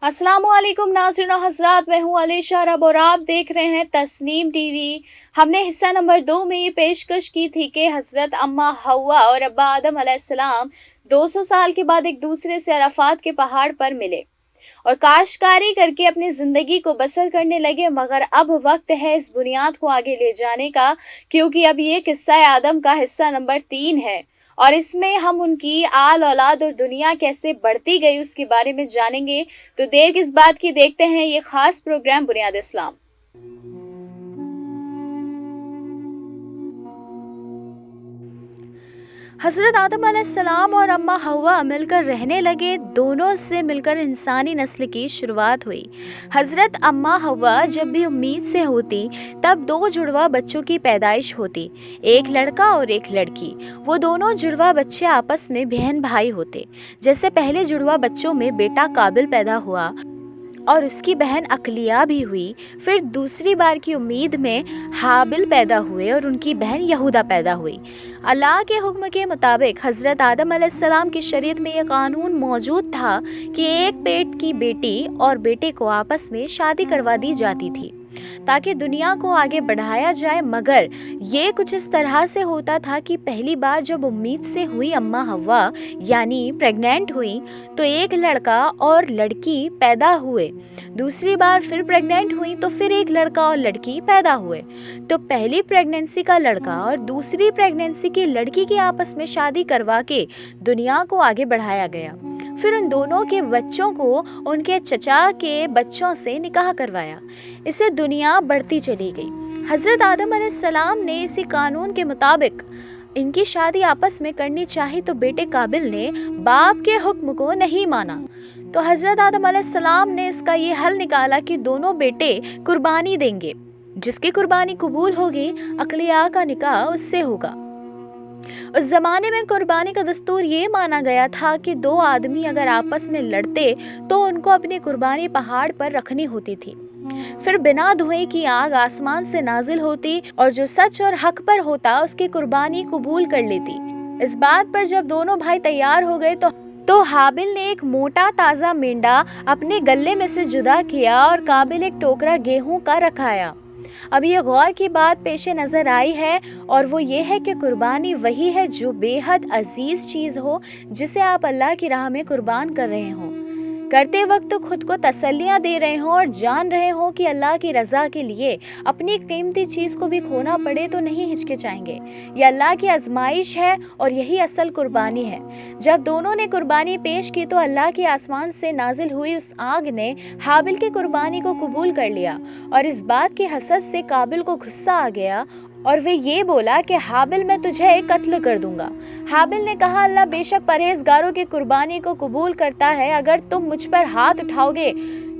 अस्सलाम वालेकुम नाज़रीन और हज़रात, मैं हूँ अलीशा अरब और आप देख रहे हैं तस्नीम टीवी। हमने हिस्सा नंबर 2 में ये पेशकश की थी कि हज़रत अम्मा हव्वा और अब्बा आदम अलैहिस्सलाम 200 साल के बाद एक दूसरे से अराफात के पहाड़ पर मिले और काश्तकारी करके अपनी ज़िंदगी को बसर करने लगे। मगर अब वक्त है इस बुनियाद को आगे ले जाने का, क्योंकि अब ये किस्सा आदम का हिस्सा नंबर 3 है और इसमें हम उनकी आल औलाद और दुनिया कैसे बढ़ती गई उसके बारे में जानेंगे। तो देर किस बात की, देखते हैं ये खास प्रोग्राम बुनियाद इस्लाम। हज़रत आदम अलैहिस्सलाम और अम्मा हव्वा मिलकर रहने लगे। दोनों से मिलकर इंसानी नस्ल की शुरुआत हुई। हज़रत अम्मा हव्वा जब भी उम्मीद से होती तब 2 जुड़वा बच्चों की पैदाइश होती, एक लड़का और एक लड़की। वो दोनों जुड़वा बच्चे आपस में बहन भाई होते। जैसे पहले जुड़वा बच्चों में बेटा काबिल पैदा हुआ और उसकी बहन अकलिया भी हुई, फिर दूसरी बार की उम्मीद में हाबिल पैदा हुए और उनकी बहन यहूदा पैदा हुई। अल्लाह के हुक्म के मुताबिक हज़रत आदम अलैहिस्सलाम की शरीयत में यह कानून मौजूद था कि एक पेट की बेटी और बेटे को आपस में शादी करवा दी जाती थी ताकि दुनिया को आगे बढ़ाया जाए। मगर ये कुछ इस तरह से होता था कि पहली बार जब उम्मीद से हुई अम्मा हव्वा यानी प्रेग्नेंट हुई तो एक लड़का और लड़की पैदा हुए। दूसरी बार फिर प्रेग्नेंट हुई तो फिर एक लड़का और लड़की पैदा हुए। तो पहली प्रेगनेंसी का लड़का और दूसरी प्रेगनेंसी की लड़की की आपस में शादी करवा के दुनिया को आगे बढ़ाया गया। फिर उन दोनों के बच्चों को उनके चचा के बच्चों से निकाह करवाया। इससे दुनिया बढ़ती चली गई। हज़रत आदम अलैहिस्सलाम ने इसी कानून के मुताबिक इनकी शादी आपस में करनी चाहिए तो बेटे काबिल ने बाप के हुक्म को नहीं माना। तो हज़रत आदम अलैहिस्सलाम ने इसका ये हल निकाला कि दोनों बेटे कुर्बानी देंगे। जिसकी कुर्बानी कबूल होगी अकलिया का निकाह उससे होगा। उस ज़माने में कुर्बानी का दस्तूर ये माना गया था कि 2 आदमी अगर आपस में लड़ते तो उनको अपनी कुर्बानी पहाड़ पर रखनी होती थी। फिर बिना धुएं की आग आसमान से नाजिल होती और जो सच और हक पर होता उसकी कुर्बानी कबूल कर लेती। इस बात पर जब दोनों भाई तैयार हो गए तो हाबिल ने एक मोटा ताज़ा मेंढा अपने गले में से जुदा किया और काबिल एक टोकरा गेहूं का रखाया। अब ये गौर की बात पेशे नज़र आई है और वो ये है कि कुर्बानी वही है जो बेहद अजीज़ चीज़ हो जिसे आप अल्लाह की राह में कुर्बान कर रहे हों। करते वक्त तो खुद को तसल्लियाँ दे रहे हों और जान रहे हों कि अल्लाह की रज़ा के लिए अपनी कीमती चीज़ को भी खोना पड़े तो नहीं हिचकिचाएंगे। ये अल्लाह की आजमाइश है और यही असल कुर्बानी है। जब दोनों ने कुर्बानी पेश की तो अल्लाह की आसमान से नाजिल हुई उस आग ने हाबिल की कुर्बानी को कबूल कर लिया और इस बात की हसद से काबिल को गुस्सा आ गया और वे ये बोला कि हाबिल मैं तुझे कत्ल कर दूंगा। हाबिल ने कहा अल्लाह बेशक परहेजगारों की कुर्बानी को कबूल करता है। अगर तुम मुझ पर हाथ उठाओगे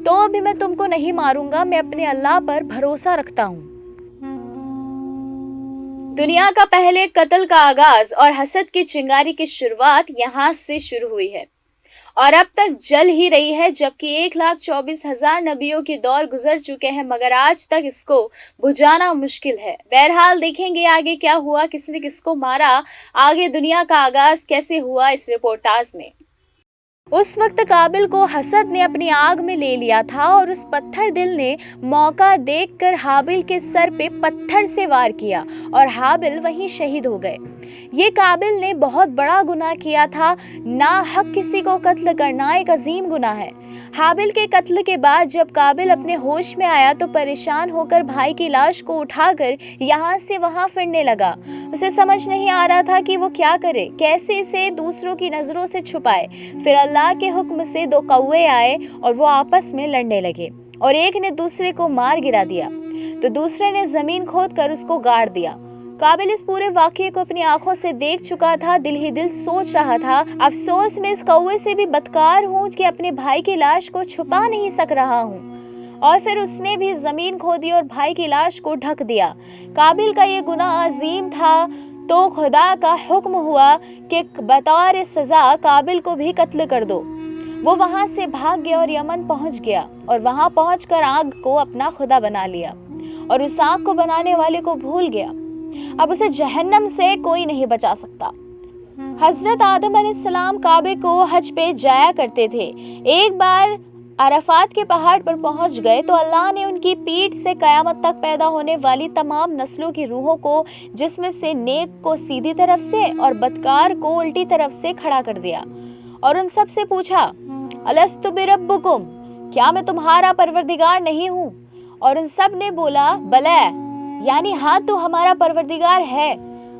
तो भी मैं तुमको नहीं मारूंगा। मैं अपने अल्लाह पर भरोसा रखता हूँ। दुनिया का पहले कत्ल का आगाज और हसद की चिंगारी की शुरुआत यहाँ से शुरू हुई है और अब तक जल ही रही है। जबकि 1,24,000 नबियों के दौर गुजर चुके हैं मगर आज तक इसको बुझाना मुश्किल है। बहरहाल देखेंगे आगे क्या हुआ, किसने किसको मारा, आगे दुनिया का आगाज कैसे हुआ इस रिपोर्टाज में। उस वक्त काबिल को हसद ने अपनी आग में ले लिया था और उस पत्थर दिल ने मौका देखकर हाबिल के सर पे पत्थर से वार किया और हाबिल वहीं शहीद हो गए। ये काबिल ने बहुत बड़ा गुनाह किया था। ना हक किसी को कत्ल करना एक अजीम गुनाह है। हाबिल के कत्ल के बाद जब काबिल अपने होश में आया तो परेशान होकर भाई की लाश को उठाकर यहाँ से वहाँ फिरने लगा। उसे समझ नहीं आ रहा था कि वो क्या करे, कैसे इसे दूसरों की नज़रों से छुपाए। फिर अल्लाह के हुक्म से 2 कौवे आए और वो आपस में लड़ने लगे और एक ने दूसरे को मार गिरा दिया तो दूसरे ने ज़मीन खोद कर उसको गाड़ दिया। काबिल इस पूरे वाक़ये को अपनी आंखों से देख चुका था। दिल ही दिल सोच रहा था अफसोस मैं इस कौवे से भी बदकार हूँ कि अपने भाई की लाश को छुपा नहीं सक रहा हूँ। और फिर उसने भी ज़मीन खोदी और भाई की लाश को ढक दिया। काबिल का ये गुनाह अजीम था तो खुदा का हुक्म हुआ कि बतौर सज़ा काबिल को भी कत्ल कर दो। वो वहाँ से भाग गया और यमन पहुँच गया और वहाँ पहुँचकर आग को अपना खुदा बना लिया और उस आग को बनाने वाले को भूल गया। अब उसे जहन्नम से कोई नहीं बचा सकता। हज़रत आदम अलैहिस्सलाम काबे को हज पे जाया करते थे। एक बार अराफात के पहाड़ पर पहुंच गए तो अल्लाह ने उनकी पीठ से कयामत तक पैदा होने वाली तमाम नस्लों की रूहों को, जिसमें से नेक को सीधी तरफ से और बदकार को उल्टी तरफ से खड़ा कर दिया और उन सब से पूछा, अलस्तु बिरब्बुकुम, क्या मैं तुम्हारा परवरदिगार नहीं हूँ? और उन सब ने बोला, बला, यानी हाँ तो हमारा परवरदिगार है।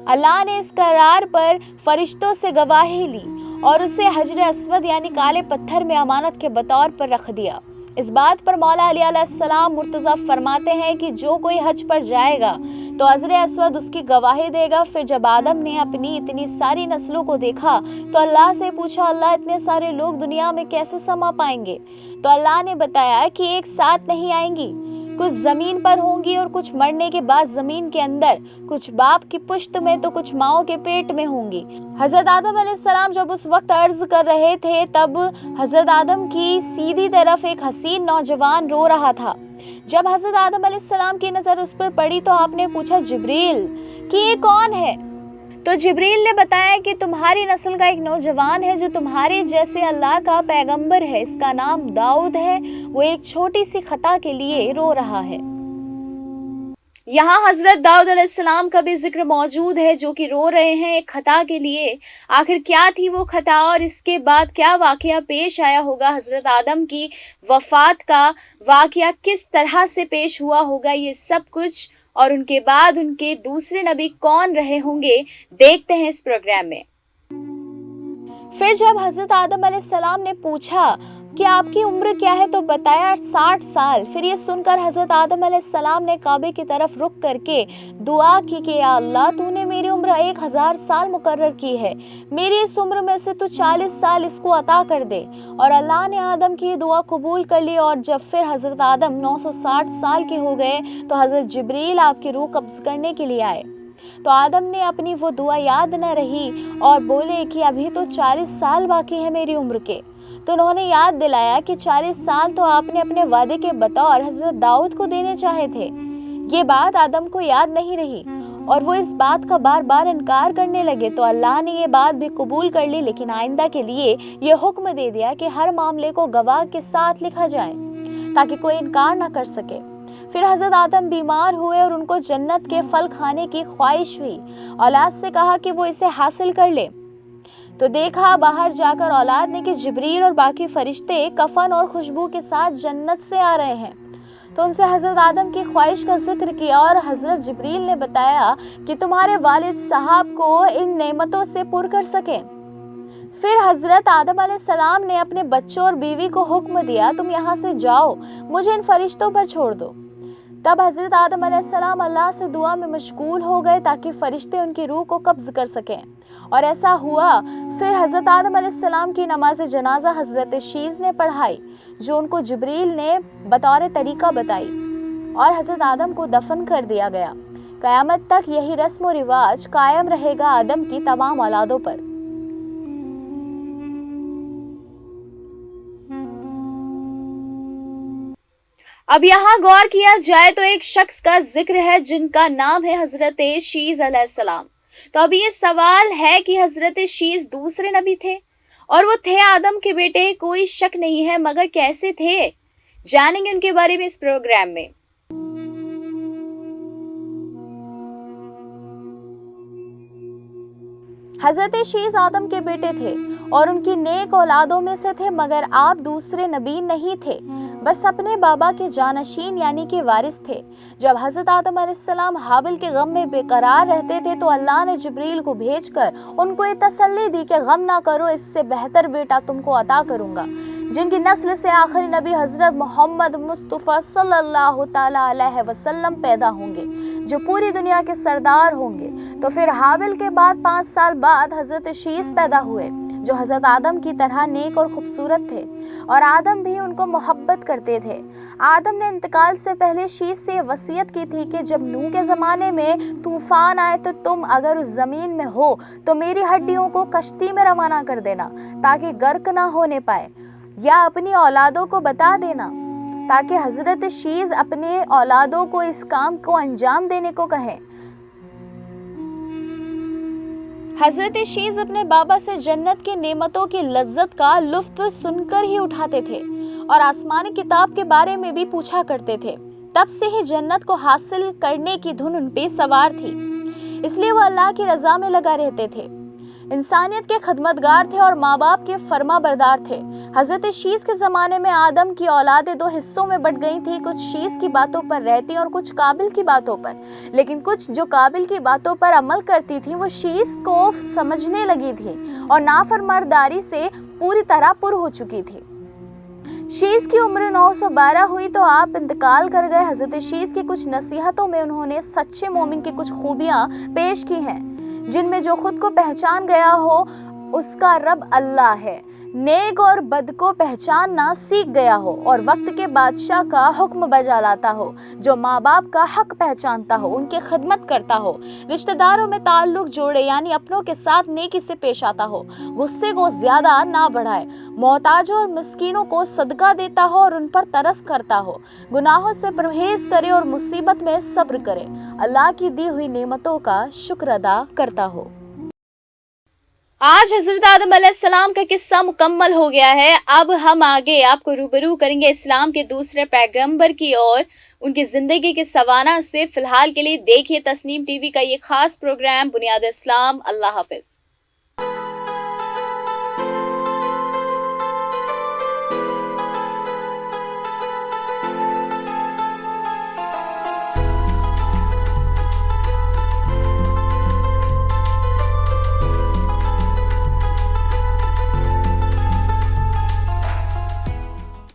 अल्लाह ने इस करार पर फरिश्तों से गवाही ली और उसे हजर अस्वद यानी काले पत्थर में अमानत के बतौर पर रख दिया। इस बात पर मौला अली अलैहिस्सलाम मुर्तज़ा फरमाते हैं कि जो कोई हज पर जाएगा तो हजर अस्वद उसकी गवाही देगा। फिर जब आदम ने अपनी इतनी सारी नस्लों को देखा तो अल्लाह से पूछा, अल्लाह इतने सारे लोग दुनिया में कैसे समा पाएंगे? तो अल्लाह ने बताया कि एक साथ नहीं आएंगी, कुछ जमीन पर होंगी और कुछ मरने के बाद जमीन के अंदर, कुछ बाप की पुश्त में तो कुछ माओ के पेट में होंगी। हजरत आदम अलैहिस्सलाम जब उस वक्त अर्ज कर रहे थे तब हजरत आदम की सीधी तरफ एक हसीन नौजवान रो रहा था। जब हजरत आदम अलैहिस्सलाम की नजर उस पर पड़ी तो आपने पूछा, जिब्रील कि ये कौन है? तो जिब्रील ने बताया कि तुम्हारी नस्ल का एक नौजवान है जो तुम्हारे जैसे अल्लाह का पैगंबर है, इसका नाम दाऊद है, वो एक छोटी सी खता के लिए रो रहा है। यहाँ हजरत दाऊद अलैहिस्सलाम का भी जिक्र मौजूद है जो कि रो रहे हैं एक खता के लिए। आखिर क्या थी वो खता और इसके बाद क्या वाकया पेश आया होगा? हजरत आदम की वफात का वाकया किस तरह से पेश हुआ होगा? ये सब कुछ और उनके बाद उनके दूसरे नबी कौन रहे होंगे, देखते हैं इस प्रोग्राम में। फिर जब हजरत आदम अलैहिस्सलाम ने पूछा कि आपकी उम्र क्या है तो बताया 60 साल। फिर ये सुनकर हजरत आदम अलैहिस्सलाम ने काबे की तरफ रुख करके दुआ की कि या अल्लाह, तूने मेरी उम्र 1000 साल मुकर्रर की है, मेरी इस उम्र में से तू 40 साल इसको अता कर दे। और अल्लाह ने आदम की दुआ कबूल कर ली। और जब फिर हजरत आदम 960 साल के हो गए तो हजरत जिब्रील आपकी रूह कब्ज करने के लिए आए। तो आदम ने अपनी वो दुआ याद न रही और बोले कि अभी तो 40 साल बाकी है मेरी उम्र के। तो उन्होंने याद दिलाया कि 40 साल तो आपने अपने वादे के बतौर हजरत दाऊद को देने चाहे थे। ये बात आदम को याद नहीं रही और वो इस बात का बार बार इनकार करने लगे। तो अल्लाह ने ये बात भी कबूल कर ली, लेकिन आइंदा के लिए ये हुक्म दे दिया कि हर मामले को गवाह के साथ लिखा जाए ताकि कोई इनकार ना कर सके। फिर हजरत आदम बीमार हुए और उनको जन्नत के फल खाने की ख्वाहिश हुई। औलाद से कहा कि वो इसे हासिल कर ले। तो देखा बाहर जाकर औलाद ने कि जिब्रील और बाकी फरिश्ते कफन और खुशबू के साथ जन्नत से आ रहे हैं। तो उनसे हजरत आदम की ख्वाहिश का जिक्र किया और हजरत जिब्रील ने बताया कि तुम्हारे वालिद साहब को इन नेमतों से पुर कर सके। फिर हजरत आदम अलैहिस्सलाम ने अपने बच्चों और बीवी को हुक्म दिया, तुम यहाँ से जाओ, मुझे इन फरिश्तों पर छोड़ दो। तब हजरत आदम अलैहिस्सलाम अल्लाह से दुआ में मशगूल हो गए ताकि फरिश्ते उनकी रूह को कब्ज कर सकें, और ऐसा हुआ। फिर हजरत आदम अलैहिस्सलाम की नमाज जनाजा हजरत शीज ने पढ़ाई जो उनको जिब्रील ने बतौर तरीका बताई और हजरत आदम को दफन कर दिया गया। क़यामत तक यही रस्म और रिवाज कायम रहेगा आदम की तमाम औलादों पर। अब यहाँ गौर किया जाए तो एक शख्स का जिक्र है जिनका नाम है हजरत शीज अलैहिस्सलाम। तो अब ये सवाल है कि हजरत शीज दूसरे नबी थे और वो थे आदम के बेटे, कोई शक नहीं है, मगर कैसे थे जानेंगे उनके बारे में इस प्रोग्राम में। हजरत शीज आदम के बेटे थे और उनकी नेक औलादों में से थे, मगर आप दूसरे नबी नहीं थे, बस अपने बाबा के जानशीन यानी कि वारिस थे। जब हजरत आदम अलैहिस्सलाम हाबिल के गम में बेकरार रहते थे तो अल्लाह ने जिब्रील को भेजकर उनको ये तसल्ली दी कि गम ना करो, इससे बेहतर बेटा तुमको अता करूंगा, जिनकी नस्ल से आखिरी नबी हजरत मोहम्मद मुस्तफ़ा सल्लल्लाहु ताला अलैहि वसल्लम पैदा होंगे, जो पूरी दुनिया के सरदार होंगे। तो फिर हाबिल के बाद 5 साल बाद हजरत शीस पैदा हुए जो हजरत आदम की तरह नेक और खूबसूरत थे, और आदम भी उनको मोहब्बत करते थे। आदम ने इंतकाल से पहले शीस से वसीयत की थी कि जब नूह के ज़माने में तूफान आए तो तुम अगर उस ज़मीन में हो तो मेरी हड्डियों को कश्ती में रवाना कर देना ताकि गर्क ना होने पाए, या अपनी औलादों को बता देना ताकि हजरत शीज अपने औलादों को इस काम को अंजाम देने को कहें। हजरत शीस अपने बाबा से जन्नत की नेमतों की लज्जत का लुत्फ सुनकर ही उठाते थे और आसमानी किताब के बारे में भी पूछा करते थे। तब से ही जन्नत को हासिल करने की धुन उन पे सवार थी, इसलिए वो अल्लाह की रजा में लगा रहते थे। इंसानियत के खिदमतगार थे और माँ बाप के फर्मा बरदार थे। हजरत शीस के ज़माने में आदम की औलादें दो हिस्सों में बट गई थी, कुछ शीस की बातों पर रहती और कुछ काबिल की बातों पर। लेकिन कुछ जो काबिल की बातों पर अमल करती थी वो शीस को समझने लगी थी और नाफरमानदारी से पूरी तरह पुर हो चुकी थी। शीस की उम्र 912 हुई तो आप इंतकाल कर गए। हजरत शीस की कुछ नसीहतों में उन्होंने सच्चे मोमिन की कुछ खूबियाँ पेश की हैं, जिनमें जो खुद को पहचान गया हो उसका रब अल्लाह है, नेक और बद को पहचानना सीख गया हो और वक्त के बादशाह का हुक्म बजा लाता हो, जो माँ बाप का हक पहचानता हो, उनके खिदमत करता हो, रिश्तेदारों में ताल्लुक जोड़े यानी अपनों के साथ नेकी से पेश आता हो, गुस्से को ज्यादा ना बढ़ाए, मोहताजों और मिस्कीनों को सदका देता हो और उन पर तरस करता हो, गुनाहों से परहेज करे और मुसीबत में सब्र करे, अल्लाह की दी हुई नेमतों का शुक्र अदा करता हो। आज हजरत आदम अलैहिस्सलाम का किस्सा मुकम्मल हो गया है। अब हम आगे आपको रूबरू करेंगे इस्लाम के दूसरे पैगंबर की और उनकी जिंदगी के सवाना से। फिलहाल के लिए देखिए तस्नीम टीवी का ये खास प्रोग्राम बुनियाद इस्लाम। अल्लाह हाफिज।